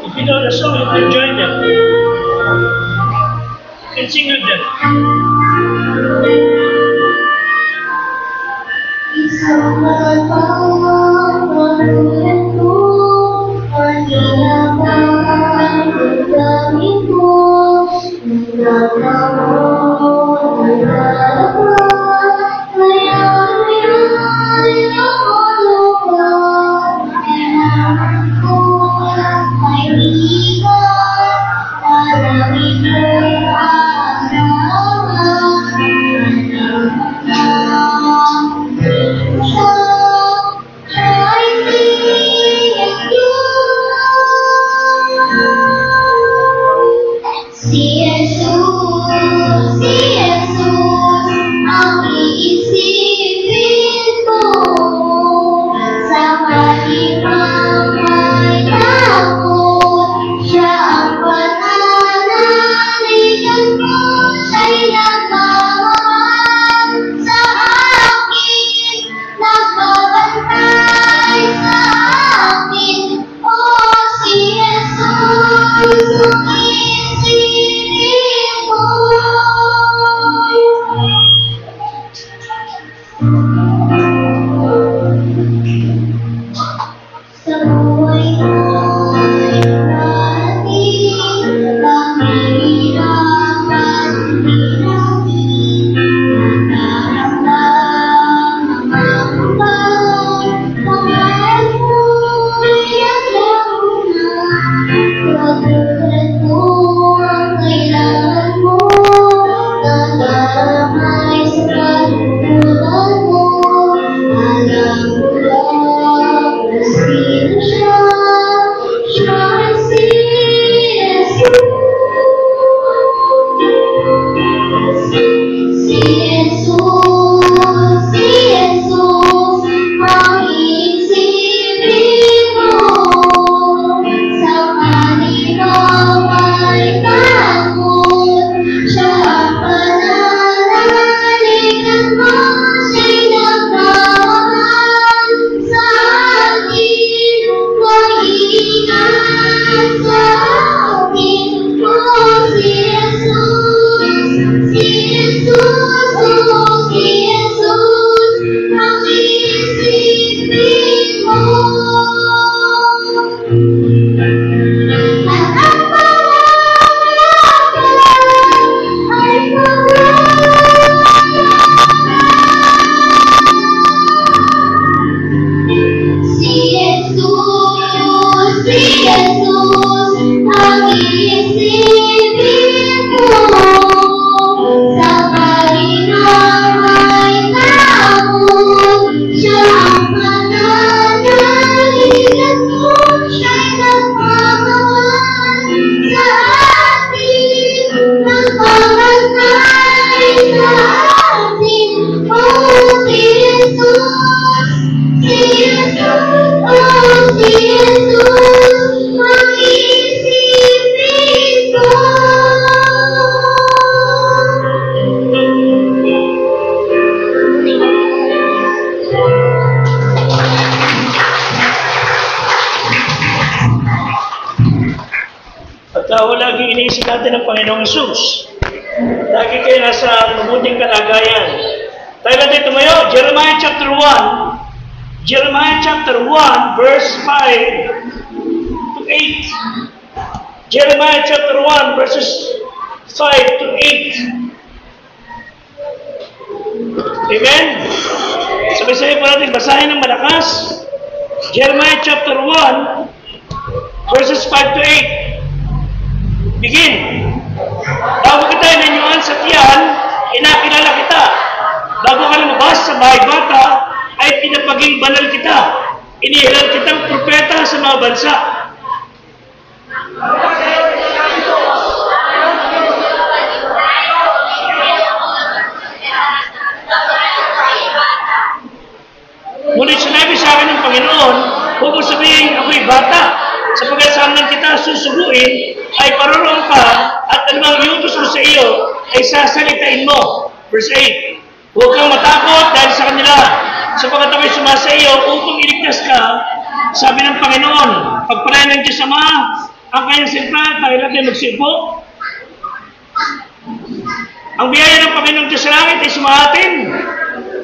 If you know the song, you can join them. You can sing with See you soon. lagi iniisip natin ang Panginoong Hesus. Lagi kayo nasa mabuting kalagayan. Tayo natin tumayo, Jeremiah chapter 1. Jeremiah chapter 1, verse 5 to 8. Jeremiah chapter 1, verses 5 to 8. Amen? Sabay-sabay po natin basahin ng malakas. Jeremiah chapter 1, verses 5 to 8. Begin. Bago kita inanyuan sa tiyan, inakilala kita. Bago ka lumabas sa bahay bata, ay pinapaging banal kita. Inihilal kitang propeta sa mga bansa. Ngunit sinabi sa akin ng Panginoon, huwag mo sabihin ako'y bata, sapagkat saan lang kita susuguin, ay paroroon ka, at anumang iutos mo sa iyo, ay sasalitain mo. Verse 8, huwag kang matakot dahil sa kanila, sapagkat ako'y sumasa iyo upang iligtas ka, sabi ng Panginoon. Pagpalain ng Diyos Ama, ang kanyang silpa, tayo natin magsipo. Ang biyaya ng Panginoong Diyos sa langit ay sumahatin.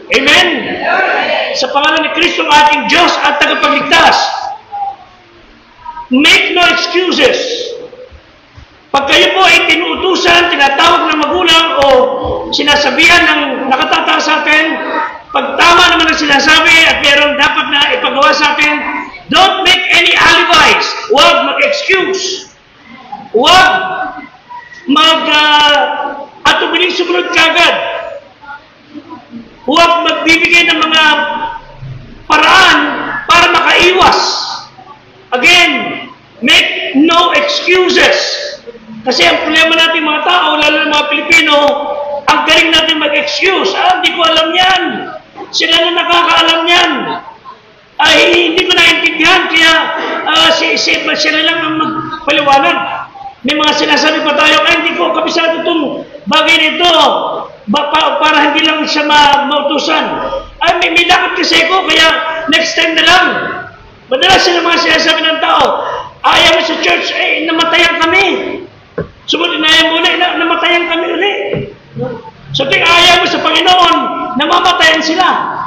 Amen? Sa pangalan ni Kristo ang ating Diyos at tagapagligtas. Make no excuses. Pag kayo po ay tinuutusan, tinatawag ng magulang o sinasabihan ng nakatataas sa atin, pag tama naman ang sinasabi at meron dapat na ipagawa sa atin, don't make any alibis. Huwag mag-excuse. Huwag atubiling sumunod kagad. Huwag magbibigay ng mga paraan para makaiwas. Again, make no excuses. Kasi ang problema natin mga tao, lalo ng mga Pilipino, ang galing natin mag-excuse. Hindi ko alam yan. Sila na nakakaalam yan. Hindi ko naintindihan, kaya sila lang ang magpaliwanag. May mga sinasabi pa tayo, hindi ko kabisado itong bagay nito. Para hindi lang siya mautusan. May lakad kasi ko, kaya next time na lang. Madalas sila mga sinasabi ng tao, ayaw mo sa church, namatayan kami. Sumunod na yan muli, namatayan kami ulit. So, ayaw mo sa Panginoon, namamatayan sila.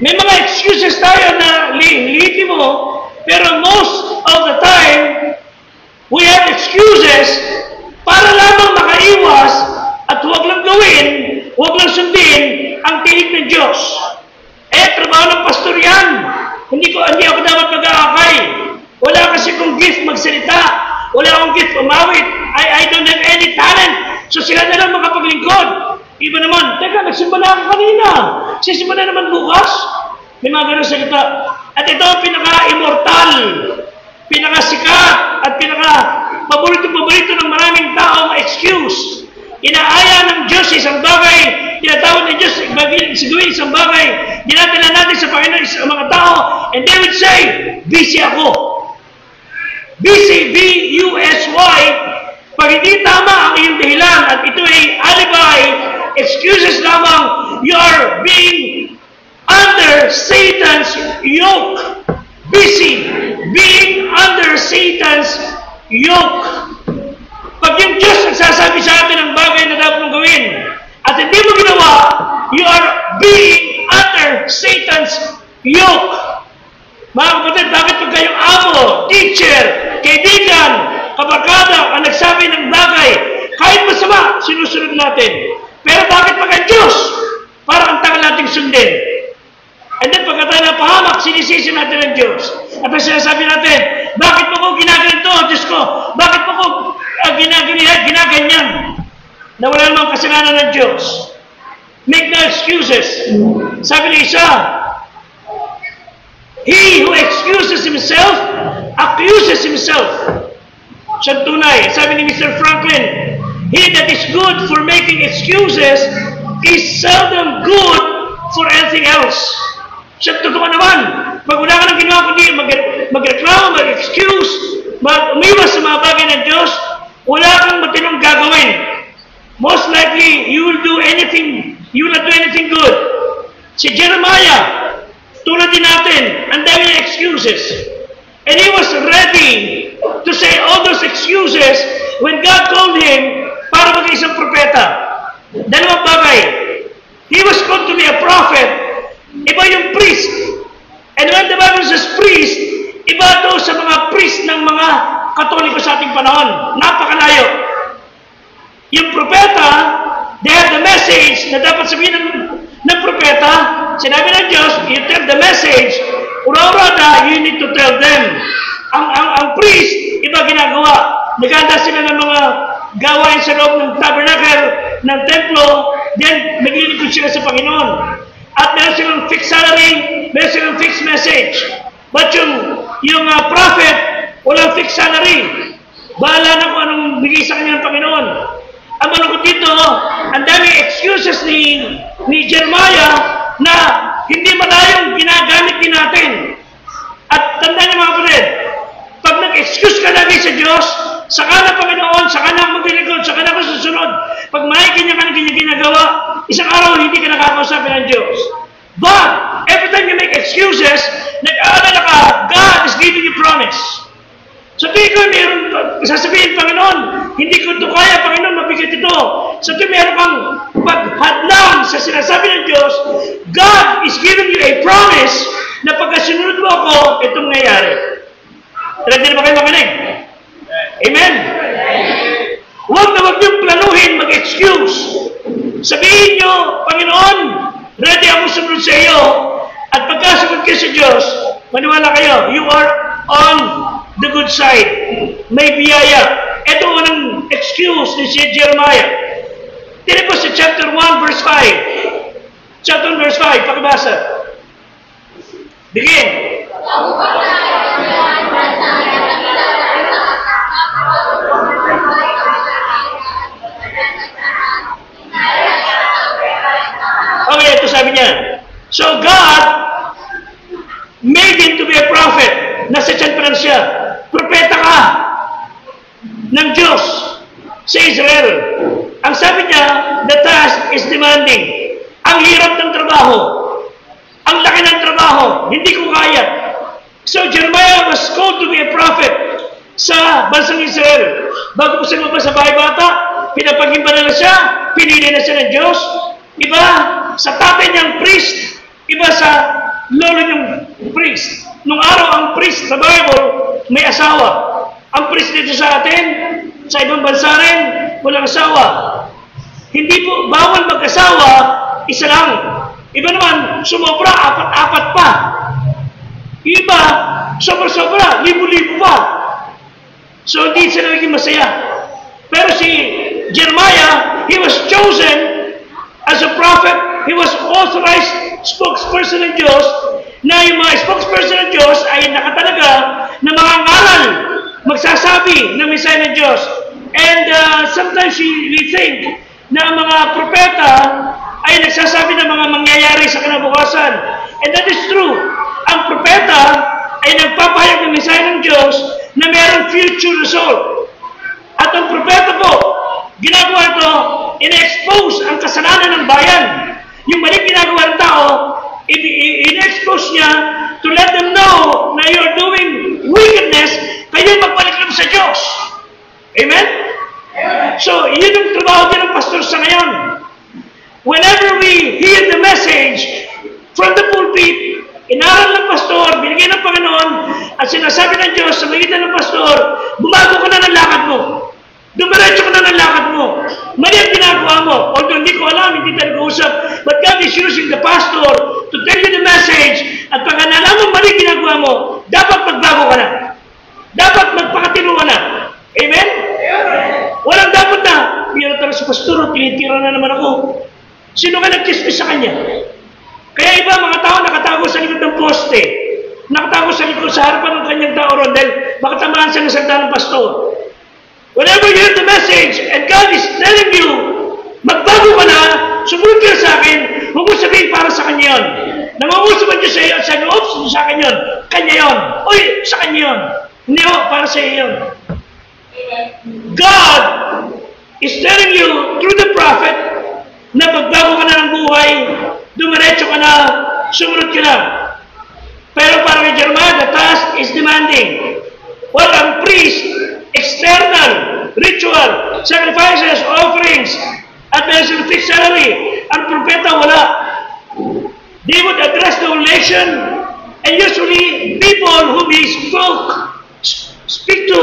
May mga excuses tayo na liti mo, pero most of the time, we have excuses para lamang makaiwas at huwag lang gawin, huwag lang sundin ang tinig ng Diyos. Trabaho ng pastor yan. Hindi ako dapat mag-aakay. Wala kasi kong gift magsalita. Wala akong gift umawit. I don't have any talent. So sila na lang makapaglingkod. Iba naman, teka, nagsimba na ako kanina. Sisimba na naman bukas. May mga ganun salita. At ito ang pinaka-immortal, pinaka-sikat, at pinaka-paborito ng maraming tao ma-excuse. Inaaya ng Diyos isang bagay, tinatawag ng Diyos sigawin isang bagay, dinadala natin sa Panginoon sa mga tao, and they would say, busy ako. Busy, B-U-S-Y, pag hindi tama ang iyong dahilan, at ito ay alibi, excuses lamang, you are being under Satan's yoke. Busy, being under Satan's yoke. Pag yung Diyos nagsasabi sa atin ang bagay na dapat mong gawin, at hindi mo ginawa, you are being under Satan's yoke. Mga kapatid, bakit pag kayong amo, teacher, kaibigan, kabarkada, ang nagsabi ng bagay, kahit masama, sinusunod natin. Pero bakit pag ang Diyos, parang ang tagal nating sundin? And then pagka tayo napahamak, sinisisi natin ang Diyos. At ang sinasabi natin, bakit mo ko ginaganito, Diyos ko? Bakit mo ko ginaganyan? Na wala namang kasalanan ng Diyos. Make no excuses. Sabi ni isa, he who excuses himself, accuses himself. Siya tunay. Sabi ni Mr. Franklin, he that is good for making excuses is seldom good for anything else. Siya totoo naman. Pag wala ka ng ginawa kundi magreklamo, mag-excuse, umiwas sa mga bagay ng Diyos, wala kang matinong gagawin. Most likely, you will not do anything good. Si Jeremiah, tulad din natin, ang dami ng excuses. And he was ready to say all those excuses when God called him para maging isang propeta? Dalawang bagay. He was called to be a prophet. Iba yung priest. And when the Bible says priest, iba ito sa mga priest ng mga Katoliko sa ating panahon. Napakalayo. Yung propeta, they have the message na dapat sabihin ng propeta. Sinabi ng Diyos, you tell the message, ura-urada, you need to tell them. Ang priest, iba ginagawa. Naganda sila ng mga gawain sa loob ng tabernacle, ng templo, then naglilingkod sila sa Panginoon. At meron silang fixed salary, meron silang fixed message. But yung prophet, walang fixed salary. Bahala na kung anong bigay sa kanya ng Panginoon. Ang malungkot dito, ang daming excuses ni Jeremiah na hindi malayong ginagamit din natin. At tandaan niyo mga kapatid, pag nag-excuse ka lagi sa Diyos, saka na Panginoon, saka na maglilingkod, saka na ako susunod. Pag may kanya ginagawa, isang araw hindi ka nakakausapin ng Diyos. But, every time you make excuses, nag-aalala ka, God is giving you promise. Sabihin ko, meron, sasabihin, Panginoon, hindi ko ito kaya, Panginoon, mabigat ito. Sabihin, meron kang paghadlang sa sinasabi ng Diyos, God is giving you a promise na pagkasunod mo ako, itong nangyayari. Ready na ba kayo makinig? Amen? Huwag na huwag niyong planuhin mag-excuse. Sabihin niyo, Panginoon, ready ako sumunod sa iyo. At pagkasunod kayo sa Diyos, maniwala kayo, you are on the good side. May biyaya. Ito ang excuse ni si Jeremiah. Tignan po sa chapter 1 verse 5. Chapter 1 verse 5, pakibasa. Begin. Okay, ito sabi niya. So God made him to be a prophet. Nasa tiyan pa lang siya. Propeta ka ng Diyos sa Israel. Ang sabi niya, the task is demanding. Ang hirap ng trabaho. Ang laki ng trabaho. Hindi ko kaya. So Jeremiah was called to be a prophet sa bansang Israel. Bago po siya lumabas sa bahay bata, pinapagimba na siya, pinili na siya ng Diyos. Iba sa tatay niyang priest, iba sa lolo niyang priest. Nung araw ang priest sa Bible, may asawa. Ang priest dito sa atin, sa ibang bansa rin, walang asawa. Hindi po, bawal mag-asawa, isa lang. Iba naman, sumobra, apat-apat pa. Iba, sobra-sobra, libo-libo pa. So, hindi sila naging masaya. Pero si Jeremiah, he was chosen as a prophet. He was authorized spokesperson ng Diyos, na yung mga spokesperson ng Diyos ay nakatalaga na mga ngaral magsasabi ng mensahe ng Diyos. And sometimes we think na ang mga propeta ay nagsasabi ng mga mangyayari sa kinabukasan. And that is true. Ang propeta ay nagpapahayag ng mensahe ng Diyos na mayroong future result. At ang propeta po, ginagawa ito, ina-expose ang kasalanan ng bayan. Yung maling ginagawa ng tao, in-expose niya to let them know na you're doing wickedness, kayo magbalik lang sa Diyos. Amen? So, yun ang trabaho din ng pastor sa ngayon. Whenever we hear the message from the pulpit, inaral ng pastor, binigay ng Panginoon, at sinasabi ng Diyos sa magitan ng pastor, bumago ka na ng lakad mo. Dumiretso ka na ng lakad mo. Mali ang ginagawa mo. Although hindi ko alam, hindi tayo nag-uusap, but God is using the pastor to tell you the message. At pag nalaman mo mali ginagawa mo, dapat magbago ka na. Dapat magpakatino ka na. Amen? Walang dapat na. Biyara tayo sa pastor, tinitira na naman ako. Sino ka nag-chismis sa kanya? Kaya iba, mga tao nakatago sa likod ng poste. Nakatago sa likod sa harapan ng kanyang tao ron dahil baka tamaan siya ng salita ng pastor. Whenever you hear the message and God is telling you, magbago ka na, sumunod ka sa akin, huwag mo sabihin para sa kanya yun. Nangunguso ba Diyos sa iyo at sabi, oops, sa akin yun. Kanya yun. Uy, sa kanya yun. Hindi ho, para sa iyo yun. God is telling you through the prophet na magbago ka na ng buhay, dumiretso ka na, sumunod ka na. Pero para kay Jeremiah, the task is demanding. While ang priest, external, ritual, sacrifices, offerings, at there's a fixed salary. Ang propeta, wala. They would address the whole nation, and usually people whom he speak to,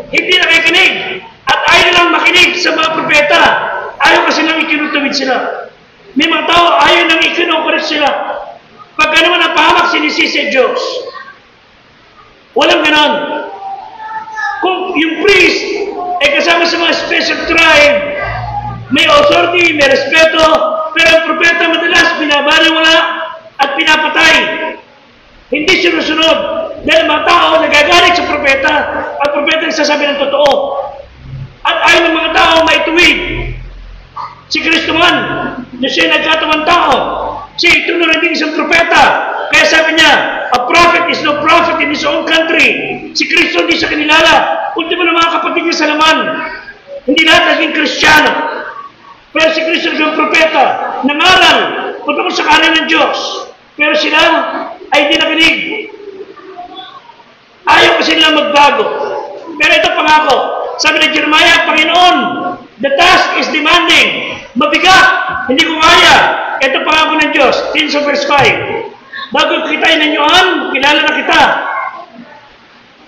hindi nakikinig. At ayaw nilang makinig sa mga propeta. Ayaw kasi nang ikinutuwid sila. May mga tao, ayaw nang ikinukulit sila. Pagka naman napahamak, sinisisi Diyos. Walang ganon. Kung yung priest ay kasama sa mga special tribe, may authority, may respeto, pero ang propeta madalas binabaliwala at pinapatay. Hindi sinusunod. Dahil mga tao nagagalit sa propeta, at propeta nagsasabi ng totoo. At ayaw ng mga tao maituwid. Si Kristo man, na siya nagkatawang tao, siya ituloy din isang propeta. Kaya sabi niya, a prophet is no prophet in his own country. Si Kristo hindi siya kinilala. Ultimo ng mga kapatid niya sa laman. Hindi lahat naging Kristiyano. Pero si Kristo ay propeta, nangaral, patungkol sa kanan ng Diyos. Pero sila ay hindi nakinig. Ayaw kasi nila magbago. Pero ito pangako. Sabi ni Jeremiah, Panginoon, the task is demanding. Mabigat. Hindi ko kaya. Ito pangako ng Diyos. 10 verse 5. Bago kita inanyuhan, kilala na kita.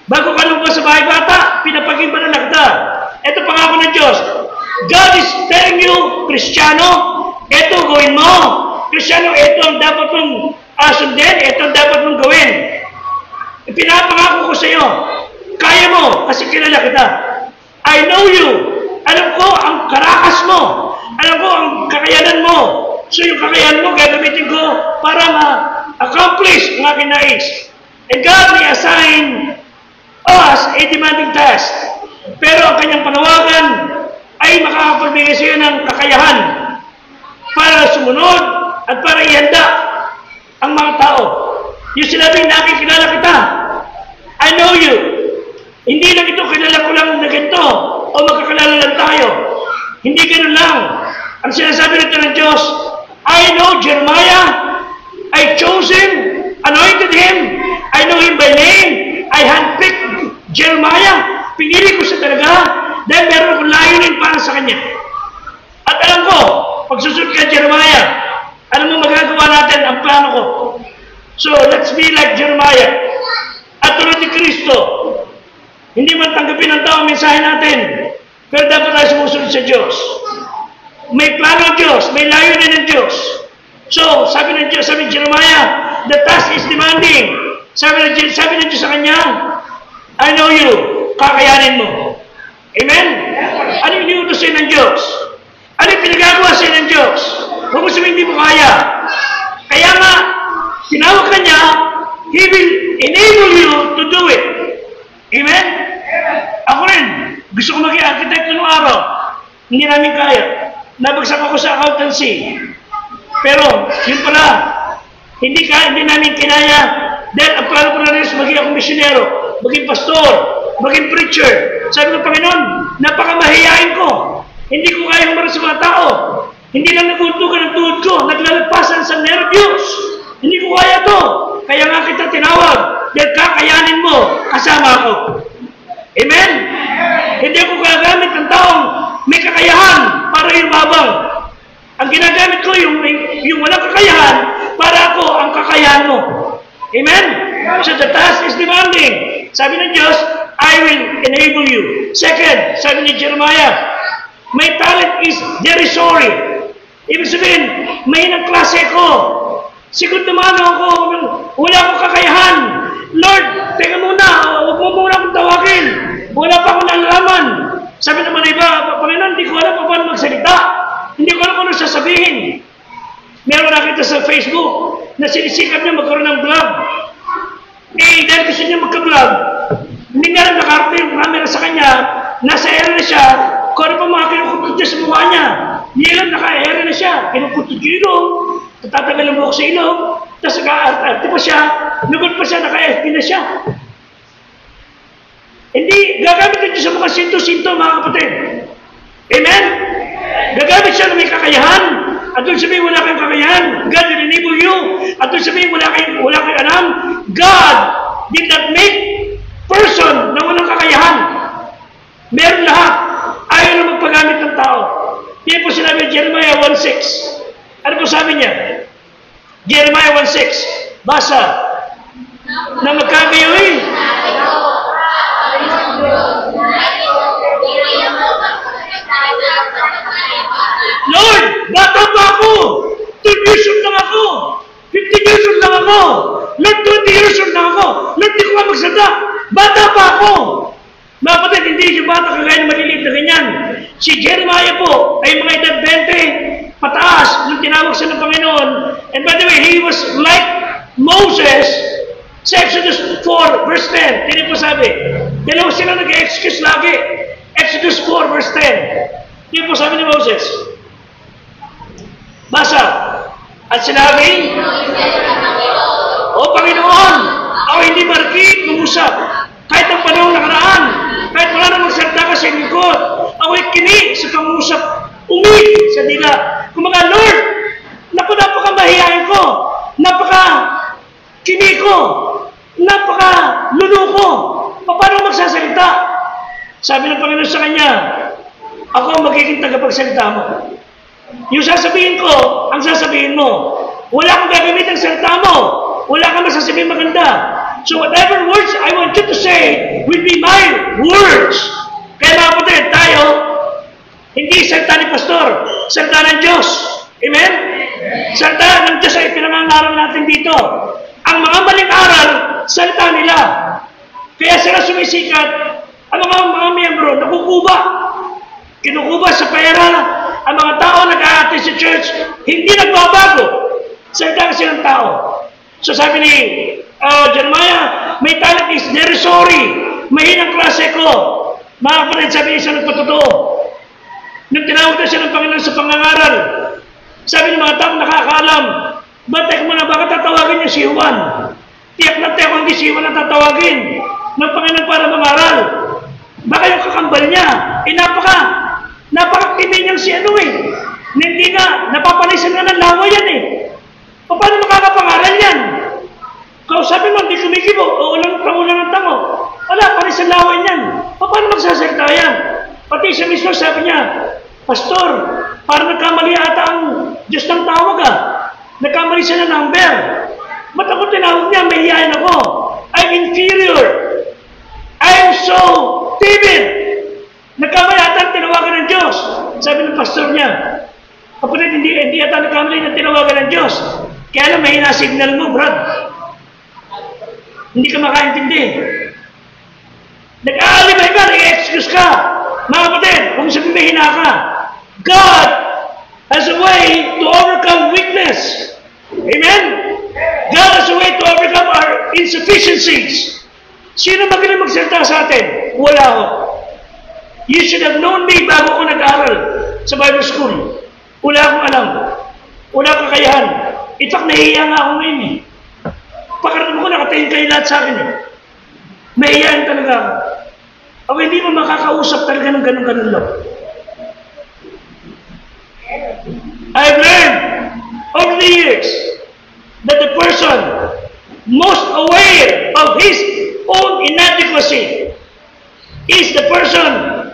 Bago ka lumabas sa bahay bata, pinapag-ibanan na kita. Ito pangako ng Diyos. God is telling you, Kristiyano, ito gawin mo. Kristiyano, ito ang dapat mong sundin, ito ang dapat mong gawin. Pinapangako ko sa iyo, kaya mo, kasi kilala kita. I know you. Alam ko ang karakas mo. Alam ko ang kakayanan mo. So yung kakayanan mo, gagamitin ko para ma-accomplish ang aking nais. And God may assign us a demanding task. Pero ang kanyang panawagan ay makakapagbigay sa iyo ng kakayahan para sumunod at para ihanda ang mga tao. Yung sinabing nakikilala kita, I know you. Hindi lang ito, kilala ko lang na ganito o magkakalala lang tayo. Hindi ganun lang. Ang sinasabi nito ng Diyos, I know Jeremiah, I chose him, anointed him, I know him by name, I handpicked Jeremiah, pinili ko siya talaga, dahil meron akong layunin para sa kanya. At alam ko, pag susunod ka Jeremiah, alam mo magagawa natin ang plano ko. So, let's be like Jeremiah. At tulad ni Kristo, hindi man tanggapin ng tao ang mensahe natin, pero dapat tayo sumusunod sa Diyos. May plano ng Diyos, may layunin ng Diyos. So, sabi ng Diyos, sabi ng Jeremiah, the task is demanding. Sabi ng Diyos sa kanya, I know you, kakayanin mo. Amen? Ano yung iniutos sa'yo ng Diyos? Ano yung pinagagawa sa'yo ng Diyos? Huwag mo sabihin, hindi mo kaya. Kaya nga, tinawag ka niya, He will enable you to do it. Amen? Ako rin, gusto ko maging architect noong araw. Hindi namin kaya. Nabagsak ako sa accountancy. Pero, yun pala, hindi namin kinaya. Dahil ang plano ko na rin maging akong misyonero, maging pastor, maging preacher. Sabi ko, Panginoon, napakamahiyain ko. Hindi ko kaya humarap sa mga tao. Hindi lang naguntukan ang tuhod ko, naglalagpasan sa nervyos. Hindi ko kaya to. Kaya nga kita tinawag. Dahil kakayanin mo, kasama ako. Amen? Hindi ako gagamit ng taong may kakayahan para yumabang. Ang ginagamit ko yung walang kakayahan para ako ang kakayahan mo. Amen? So the task is demanding. Sabi ng Diyos, I will enable you. Second, sabi ni Jeremiah, my talent is derisory. Ibig sabihin, may ng klase ko. Sigod naman ako, wala akong kakayahan. Lord, teka muna, huwag mo muna akong tawagin. Wala pa akong nalalaman. Sabi naman iba, Panginoon, hindi ko alam pa paano magsalita. Hindi ko alam kung ano sasabihin. Meron nakita sa Facebook na sinisikap niya magkaroon ng vlog. Dahil gusto niya magka-vlog, hindi nga lang nakarating yung camera sa kanya, nasa area na siya, kung ano pa mga kinukupot niya sa mukha niya. Hindi lang naka-area na siya, kinukupot yung ilong, tatatagal ang buhok sa ilong, tapos naka-arte pa siya, lugod pa siya, naka-FP na siya. Hindi, gagamit niya sa mga sinto-sinto, mga kapatid. Amen? Gagamit siya na may kakayahan, at doon sabihin wala kayong kakayahan, God will enable you, at doon sabihin wala kayong alam, God did not make person na walang kakayahan. Meron lahat. Ayaw na magpagamit ng tao. Hindi po sinabi Jeremiah 1:6. Ano po sabi niya? Jeremiah 1:6. Basa. Na magkakayoy. Lord, bata pa ako. 12 years old lang ako. 15 years old lang ako. Lord, 20 years old lang ako. Lord, di ko nga magsalita. Bata pa ako. Mga kapatid, hindi siya bata kagaya ng maliliit na ganyan. Si Jeremiah po ay mga edad 20 pataas nung tinawag siya ng Panginoon. And by the way, he was like Moses sa Exodus 4 verse 10. Hindi po sabi. Dalawa sila nag-excuse lagi. Exodus 4 verse 10. Hindi po sabi ni Moses. Basa. At sinabi, O Panginoon, ako hindi marikit ngusap. Kahit ang panahon nakaraan, kahit wala namang salita ka sa lingkod, ako'y kini sa pangusap, umig sa dila. Kung mga Lord, napaka-mahihayin ko, napaka-kini ko, napaka-luno ko, paano magsasalita? Sabi ng Panginoon sa kanya, ako ang magiging tagapagsalita mo. Yung sasabihin ko, ang sasabihin mo. Wala kang gagamit ang salita mo. Wala kang masasabihin maganda. So whatever words I want you to say will be my words. Kaya mga kapatid, tayo, hindi salita ni Pastor, salita ng Diyos. Amen? Salita ng Diyos ay pinangangaral natin dito. Ang mga maling aral, salita nila. Kaya sila sumisikat, ang mga miyembro, nakukuba. Kinukuba sa pera. Ang mga tao nag-aatid sa church, hindi nagbabago. Salita kasi ng tao. So sabi ni Jeremiah, may talent is derisory. Mahinang klase ko. Mga kapatid, sabi niya siya nagpatotoo. Nung tinawag na siya ng Panginoon sa pangangaral, sabi ng mga tao nakakaalam, ba't mo na baka tatawagin niya si Juan? Tiyak na tiyak hindi si Juan ang tatawagin ng Panginoon para mangaral. Baka yung kakambal niya, napaka-timi niyang si ano eh. Hindi nga, napapalisan nga ng lawa yan eh. Paano makakapangaral yan? Kausapin mo, hindi kumikibo, o ulang ng tango. Wala, palisan lawan yan. Paano magsasalita yan? Pati siya mismo sabi niya, Pastor, parang nagkamali ata ang Diyos ng tawag ah. Nagkamali siya ng number. Ba't ako tinawag niya? May hiyain ako. I'm inferior. I'm so timid. Nagkamali ata ang tinawagan ng Diyos. Sabi ng pastor niya, kapatid, hindi ata nagkamali ng tinawagan ng Diyos. Kaya lang, mahina signal mo, Brad. Hindi ka makaintindi. Nag-aalibay ka, nag-excuse ka. Mga kapatid, kung sabi mahina ka, God has a way to overcome weakness. Amen? God has a way to overcome our insufficiencies. Sino magaling magsalita sa atin? Wala ako. You should have known me bago ako nag-aaral sa Bible School. Wala akong alam. Wala akong kakayahan. In fact, nahihiya nga ako ngayon eh. Pagkarating ko, nakatayin kayo lahat sa akin eh. Mahihiyain talaga ako. Ako hindi mo makakausap talaga ng ganun-ganun lang. I've learned over the years that the person most aware of his own inadequacy is the person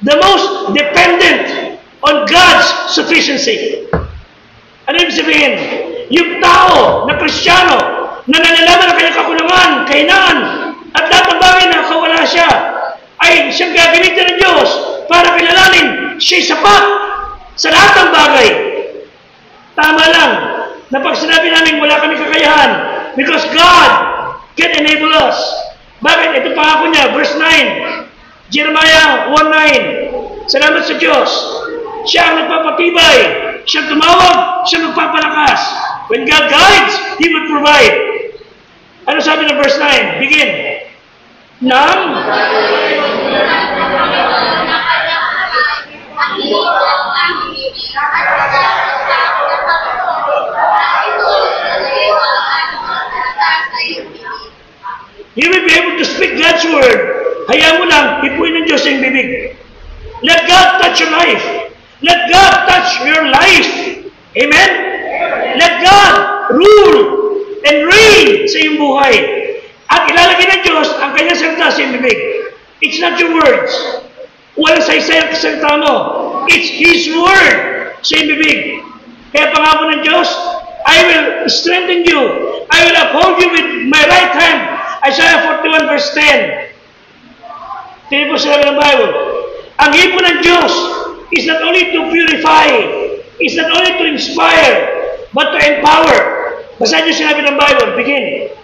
the most dependent on God's sufficiency. Ano ibig sabihin? Yung tao na Kristiyano na nalalaman ang kanyang kakulangan, kahinaan, at lahat ng bagay na kawala siya, ay siyang gagamitin ng Diyos para kilalanin siya'y sapat sa lahat ng bagay. Tama lang na pag sinabi namin wala kami kakayahan because God can enable us. Bakit? Ito pangako niya, verse 9, Jeremiah 1:9. Salamat sa Diyos. Siya ang nagpapatibay. Siya tumawag, siya magpapalakas. When God guides, He will provide. Ano sabi ng verse 9? Begin. Nang you will be able to speak God's word. Hayaan mo lang, ipuin ng Diyos yung bibig. Let God touch your life. Let God touch your life. Amen? Let God rule and reign sa iyong buhay. At ilalagay ng Diyos ang kanyang salita sa iyong bibig. It's not your words. Walang saysay ang kasalita mo. It's His word sa iyong bibig. Kaya pangako ng Diyos, I will strengthen you. I will uphold you with my right hand. Isaiah 41 verse 10. Tingnan po sila ng Bible. Ang hipo ng Diyos is not only to purify, is not only to inspire, but to empower. Basahin niyo sinabi ng Bible. Begin.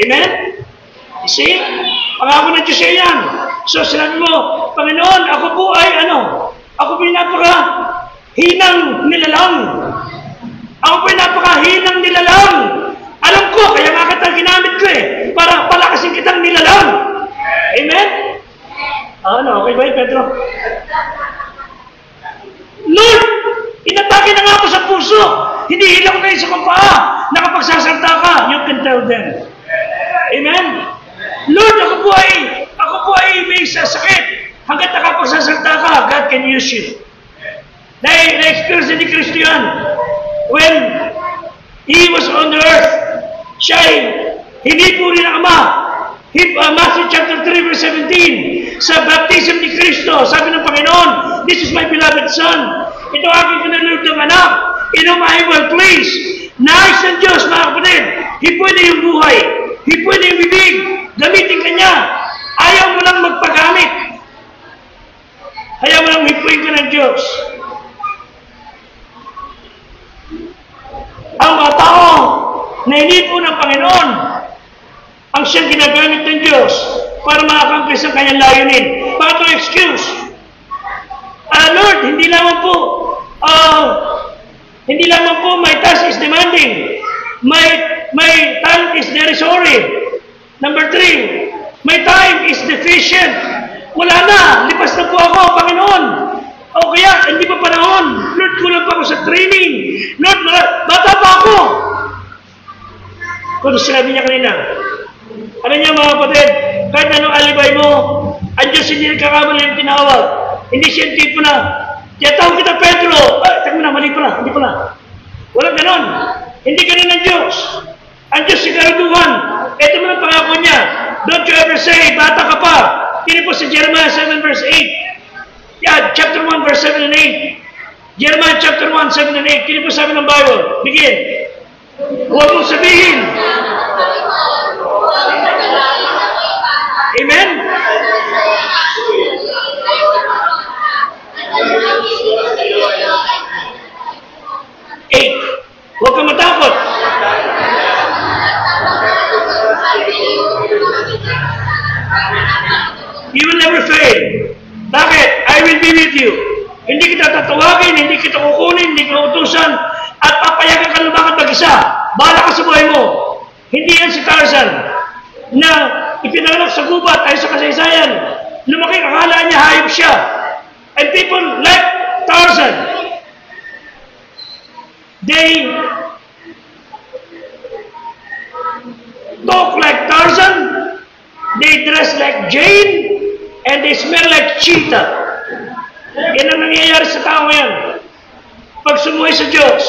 Amen? You see? Pangako ng Diyos yan. So sinabi mo, Panginoon, ako po ay ako po ay napaka-hinang nilalang. Ako po ay napaka-hinang nilalang. Alam ko, kaya nga kita ginamit ko para palakasin kitang nilalang. Amen? Okay ba yun, Pedro? Lord, inatake na nga ako sa puso. Hindi hilang kayo sa paa. Nakapagsasalta ka, you can tell them. Amen? Lord, ako po ay may sasakit. Hanggat nakapagsasalta ka, God can use you. Na-experience ni Kristo yan. When He was on the earth, siya ay hinipo rin ang Ama. Matthew chapter 3 verse 17, sa baptism ni Kristo, sabi ng Panginoon, this is my beloved Son. Ito aking kinalulog anak. In whom I will please. Nais ng Diyos, mga kapatid. Hipoy na yung buhay. Hipoy na yung bibig. Gamitin ka niya. Ayaw mo lang magpagamit. Ayaw mo lang hipoy ka ng Diyos. Ang mga tao na hinipo ng Panginoon, ang siyang ginagamit ng Diyos para makakampilis ang kanyang layunin. Bakit ang excuse? Lord, hindi lamang po my task is demanding. My time is derisory. Number 3, my time is deficient. Wala na, lipas na po ako, Panginoon. O kaya, hindi pa panahon. Lord, kulang pa ako sa training. Lord, bata pa ako. Kung sinabi niya kanina, ano niya mga kapatid, kahit anong alibay mo, ang Diyos hindi nagkakamali ang tinawag. Hindi siya yung tipo na, tiyatawag kita Pedro, tag mo na, mali pala, hindi pala. Walang ganon. Hindi ganon ang Diyos. Ang Diyos siguraduhan. Ito mo ang pangako niya. Don't you ever say, bata ka pa. Tini po sa Jeremiah 7 verse 8. Yeah, chapter 1 verse 7 and 8. Jeremiah chapter 1, 7 and 8. Tini po sabi ng Bible. Begin. Huwag mong sabihin. Amen? Eight. Huwag kang matakot. You will never fail. Bakit? I will be with you. Hindi kita tatawagin, hindi kita kukunin, hindi kita utusan, at papayagan ka lumakad mag-isa. Bahala ka sa buhay mo. Hindi yan si Tarzan na ipinanganak sa gubat ay sa kasaysayan. Lumaki, akala niya hayop siya. And people like Tarzan, they talk like Tarzan, they dress like Jane, and they smell like cheetah. Yan ang nangyayari sa tao ngayon. Pag sumuhay sa Diyos,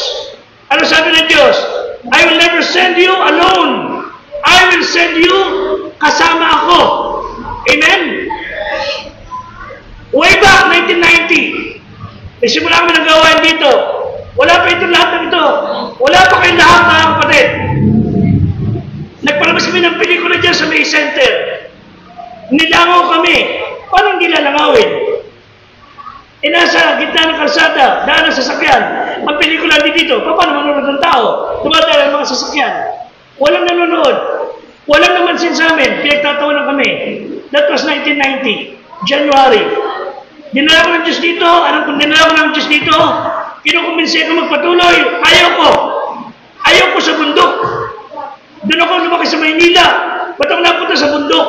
ano sabi ng Diyos? I will never send you alone. I will send you kasama ako. Amen? Way back 1990, nagsimula kami ng gawain dito. Wala pa ito lahat ng ito. Wala pa kayong lahat, mga kapatid. Nagpalabas kami ng pelikula dyan sa May Center. Nilangaw kami. Paano hindi lalangawin? Nasa gitna ng kalsada, daan ng sasakyan. Ang pelikula dito, paano manonood ng tao? Dumadaan ang mga sasakyan. Walang nanonood. Walang namansin sa amin. Pinagtatawanan kami. That was 1990, January. Dinala ko ng Diyos dito. Anong kung dinala ko ng Diyos dito? Kinukumbinsi ko magpatuloy. Ayaw ko. Ayaw ko sa bundok. Doon ako lumaki sa Maynila. Ba't ako napunta sa bundok?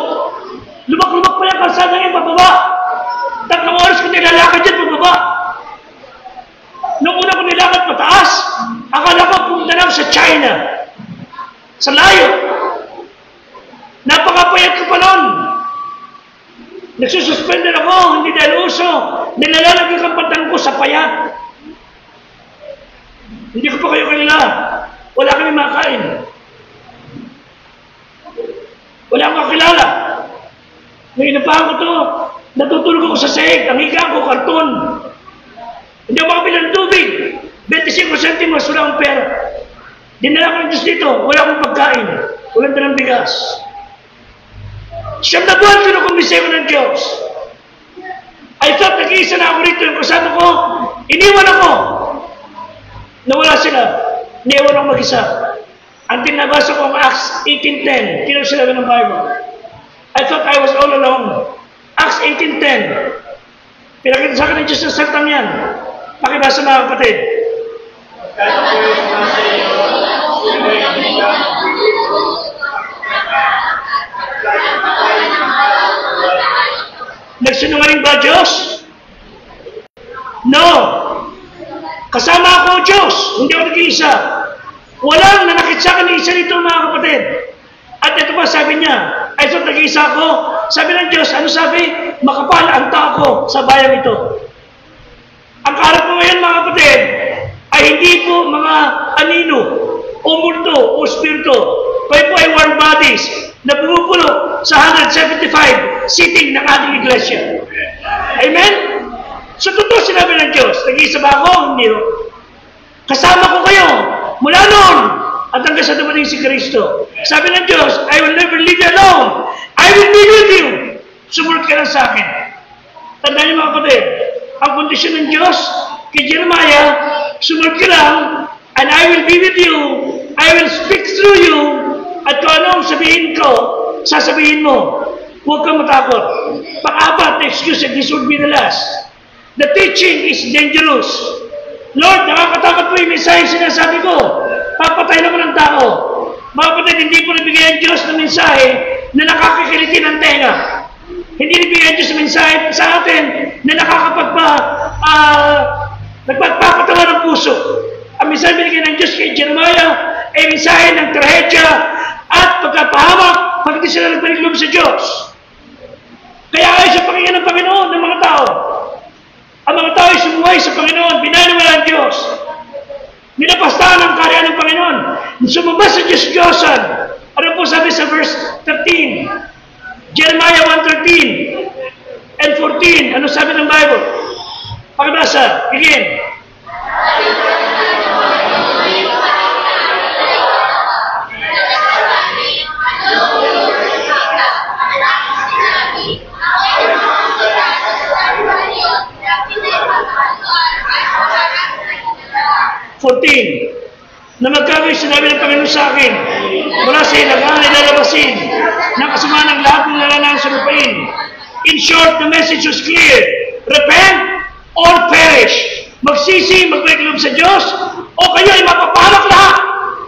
Lumak-lumak pa yung kalsada ngayon, pababa. 3 oras ko nilalakad dyan, pababa. Noong una ko nilakad pataas, akala ko pumunta na ako sa China. Sa layo. Napakapayat ko pa noon. Nagsususpender ako, hindi dahil uso. Nilalalagay ang pantalon ko sa payat. Hindi ko pa kayo kanila. Wala kami makain. Wala akong kakilala. Ngayon na pa ako to, natutulog ako sa sahig, ang higa ko, karton. Hindi ako makabili ng tubig. 25 centimos, wala akong pera. Dinala ko ng Diyos dito, wala akong pagkain. Walang dalang bigas. Siyam na buwan, kinukumbisay ko ng Diyos. I thought nag-iisa na ako rito. Yung kasama ko, iniwan ako. Nawala sila. Iniwan ako mag-isa. Until nabasa ko ang Acts 18:10. Kino sila ng Bible. I thought I was all alone. Acts 18:10. Pinakita sa akin ng Diyos ng saltang yan. Pakibasa mga kapatid. Nagsinungaling ba Diyos? No. Kasama ako Diyos. Hindi ako nag-iisa. Walang nanakit sa akin isa nito mga kapatid. At ito pa sabi niya, ay so nag-iisa ako. Sabi ng Diyos, ano sabi? Makapal ang tao ko sa bayan ito. Ang kaharap ko ngayon mga kapatid, ay hindi po mga anino, o multo, o spirito. Kayo po ay warm bodies na pumupulo sa 175 sitting ng ating iglesia. Amen? So totoo sinabi ng Diyos, nag-iisa ba ako? Hindi. Kasama ko kayo mula noon at hanggang sa dumating si Kristo. Sabi ng Diyos, I will never leave you alone. I will be with you. Sumunod ka lang sa akin. Tandaan niyo mga kapatid, ang kondisyon ng Diyos kay Jeremiah, sumunod ka lang, and I will be with you. I will speak through you. At kung anong sabihin ko, sasabihin mo. Huwag kang matakot. Pang-apat, excuse, this would be the last. The teaching is dangerous. Lord, nakakatakot po yung mensahe sinasabi ko. Papatay ako ng tao. Mga kapatid, hindi po nabigyan ng Diyos ng mensahe na nakakakiliti ng tenga. Hindi nabigyan ng Diyos ng mensahe sa atin na nagpapatawa ng puso. Ang mensahe binigyan ng Diyos kay Jeremiah ay mensahe ng trahedya at pagkapahamak pag hindi sila nagpanigloob sa Diyos. Kaya ay sa pakinggan ng Panginoon ng mga tao. Ang mga tao ay sumuhay sa Panginoon, binaniwala ang Diyos. Nilapastahan ang karya ng Panginoon. Sumabas sa Diyos-Diyosan. Ano po sabi sa verse 13? Jeremiah 1:13 and 14. Ano sabi ng Bible? Pakibasa. Again. Na magkagay sinabi ng Panginoon sa akin, mula sa ilagang ay lalabasin ng kasama ng lahat ng lalanang sa lupain. In short, the message was clear. Repent or perish. Magsisi, magpaigloob sa Diyos, o kayo ay mapapahamak lahat.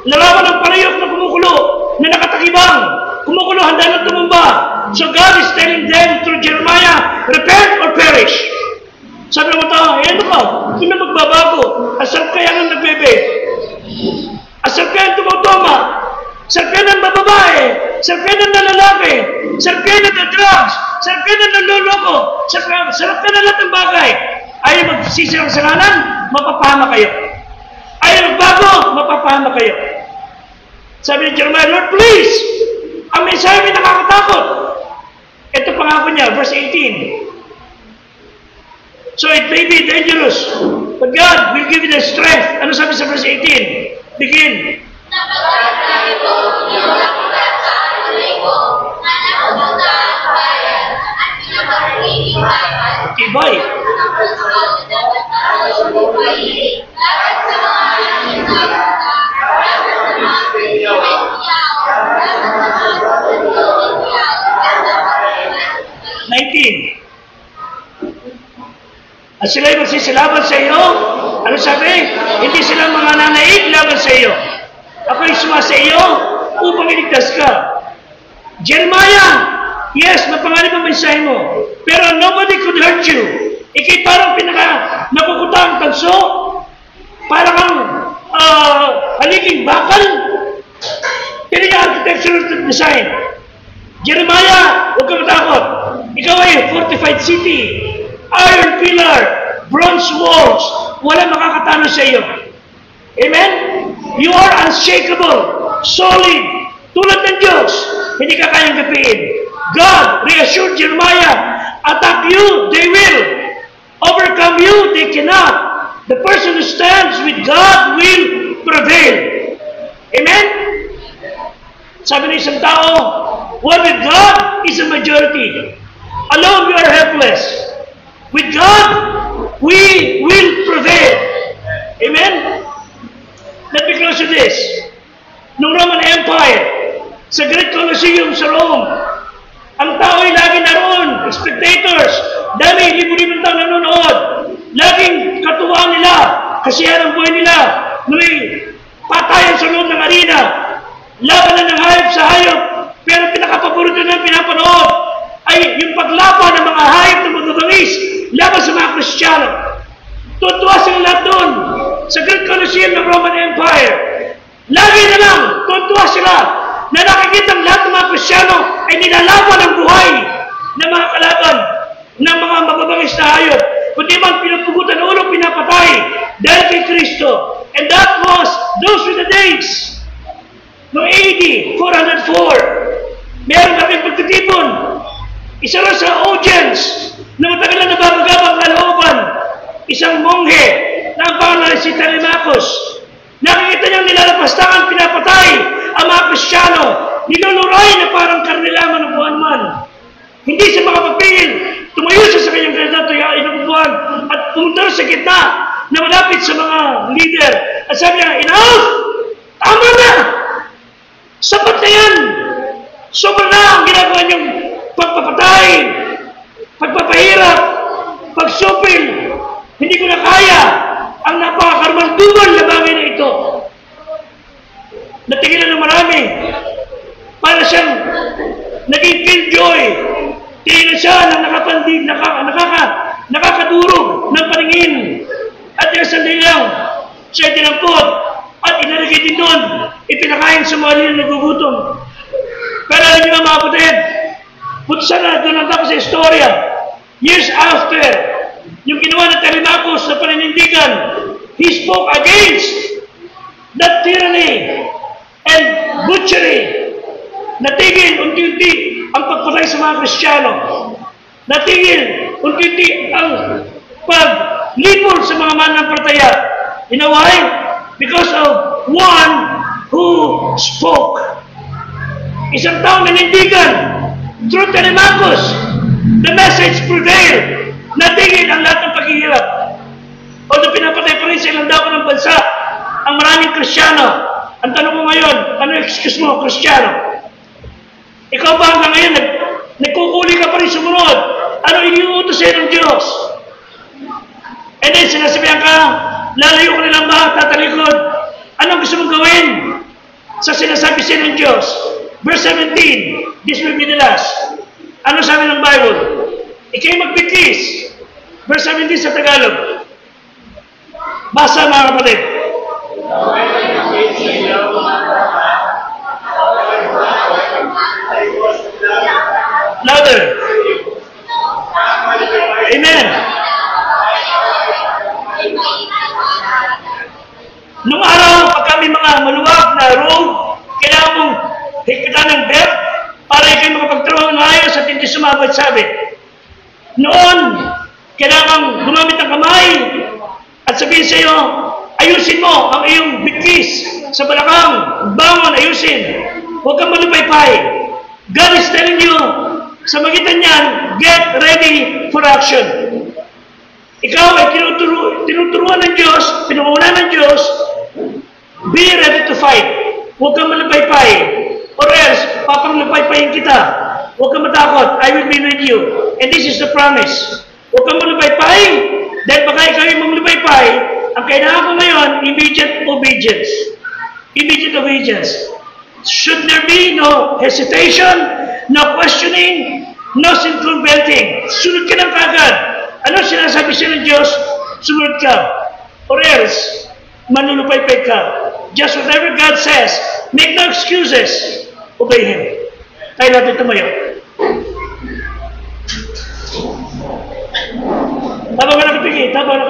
Larawan ng palayok na kumukulo, na nakatakibang, kumukulo, handa ng tumumba. So God is telling them through Jeremiah, repent or perish. Sabi ng mga tao, ano ka? Hindi na magbabago. Asal kaya ng nagbebe? Asal kaya ng tumautoma? Asal kaya ng bababae? Asal kaya ng lalaki? Asal kaya ng drugs? Asal kaya ng naloloko? Asal kaya ng lahat ng bagay? Ayaw magsisi ng kasalanan? Mapapahama kayo. Ayaw magbago? Mapapahama kayo. Sabi ni Jeremiah, Lord, please! Ang mensahe may nakakatakot. Ito pangako niya, verse 18. So it may be dangerous, but God will give you the strength. Ano sabi sa verse 18? Begin. Tibay. At sila ay magsisilaban sa iyo. Ano sabi? Hindi sila mga nanaig laban sa iyo. Ako ay sumasa iyo upang iligtas ka. Jeremiah, yes, mapanganib ang mensahe mo. Pero nobody could hurt you. Ikay parang nakukutang tanso. Parang ang haliging bakal. Pero yung architectural design. Jeremiah, huwag ka matakot. Ikaw ay fortified city, iron pillar, bronze walls, walang makakatalo sa iyo. Amen? You are unshakable, solid, tulad ng Diyos, hindi ka kayang gapiin. God reassured Jeremiah, attack you, they will. Overcome you, they cannot. The person who stands with God will prevail. Amen? Sabi ng isang tao, one with God is a majority. Alone we are helpless. With God, we will prevail. Amen? Let me close with this. Nung Roman Empire, sa Great Colosseum sa Rome, ang tao ay lagi naroon, spectators, dami, libo-libong tao nanonood. Laging katuwaan nila, kasiyahan ang buhay nila, may patayan sa loob ng arena, labanan ng hayop sa hayop, pero pinakapaborito na pinapanood ay yung paglaban ng mga hayop na magdudungis laban sa mga Kristiyano. Tutuwa sila lahat doon sa Great Colosseum ng Roman Empire. Lagi na lang, tutuwa sila na nakikita ang lahat ng mga Kristiyano ay nilalaban ang buhay ng mga kalaban ng mga mababangis na hayop, kundi man pinupugutan ulo, pinapatay dahil kay Kristo. And that was, those were the days. No AD 404, meron kaming pagtitipon. Isa lang sa audience na matagal na nababagabang kalooban, isang monghe na ang pangalan si Telemachus. Nakikita niyang nilalapastangan, pinapatay ang mga Kristiyano, niluluray na parang karne lamang ng buwan-man. Hindi siya makapapigil. Tumayo siya sa kanyang ganda, inuupuan, at pumunta sa gitna na malapit sa mga leader. At sabi niya, enough! Tama na! Sapat na yan! Sobrang na ang ginagawa niyong pagpapatay, pagpapahirap, pagsupil. Hindi ko na kaya ang napakakarmandugan na bagay na ito. Natigilan ng marami. Para siyang naging killjoy. Tingin siya ng nakakadurog ng paningin. At sandali lang, siya tinampot at inalagay din doon. Ipinakain sa mga nila nagugutom. Pero alam niyo mga kapatid, putsa na doon ang tapos sa istorya. Years after, yung ginawa ng Telemachus na paninindigan, he spoke against that tyranny and butchery. Natigil unti-unti ang pagpatay sa mga Kristiyano. Natigil unti-unti ang paglipol sa mga mananampalataya. You know why? Because of one who spoke. Isang taong nanindigan through Telemachus, the message prevailed. Natigil ang lahat ng paghihirap. Although pinapatay pa rin sa ilang dako ng bansa ang maraming Kristiyano. Ang tanong ko ngayon, ano excuse mo, Kristiyano? Ikaw ba hanggang ngayon, nagkukuli ka pa rin sumunod? Ano iniuutos sa'yo ng Diyos? And then sinasabihan ka, lalayo ko nilang ba, tatalikod? Anong gusto mong gawin sa sinasabi sa'yo ng Diyos? Verse 17, this will be the last. Ano sabi ng Bible? Ikay magbigkis. Verse 17 sa Tagalog. Basa mga kapatid. Louder. Amen. Nung araw, pag kami mga maluwag na road, kailangan mong higpitan ng belt para ikay makapagtrabaho ng ayos at hindi sumabot sabi. Noon, kailangan gumamit ng kamay at sabihin sa iyo, ayusin mo ang iyong bigkis sa balakang, bangon, ayusin. Huwag kang malupaypay. God is telling you, sa magitan niyan, get ready for action. Ikaw ay tinuturuan ng Diyos, pinuuna ng Diyos, be ready to fight. Huwag kang malupaypay. Or else, papanglupaypayin kita. Huwag kang matakot, I will be with you. And this is the promise. Huwag kang malupaypay, dahil baka ikaw yung mamlupaypay, ang kailangan ko ngayon, immediate obedience. Immediate obedience. Should there be no hesitation, no questioning, no circumventing. Sunod ka ng kagad. Ano sinasabi siya ng Diyos? Sumunod ka. Or else, manulupaypay ka. Just whatever God says, make no excuses. Obey Him. Tayo natin tumayo. Habang ka nakapikit, habang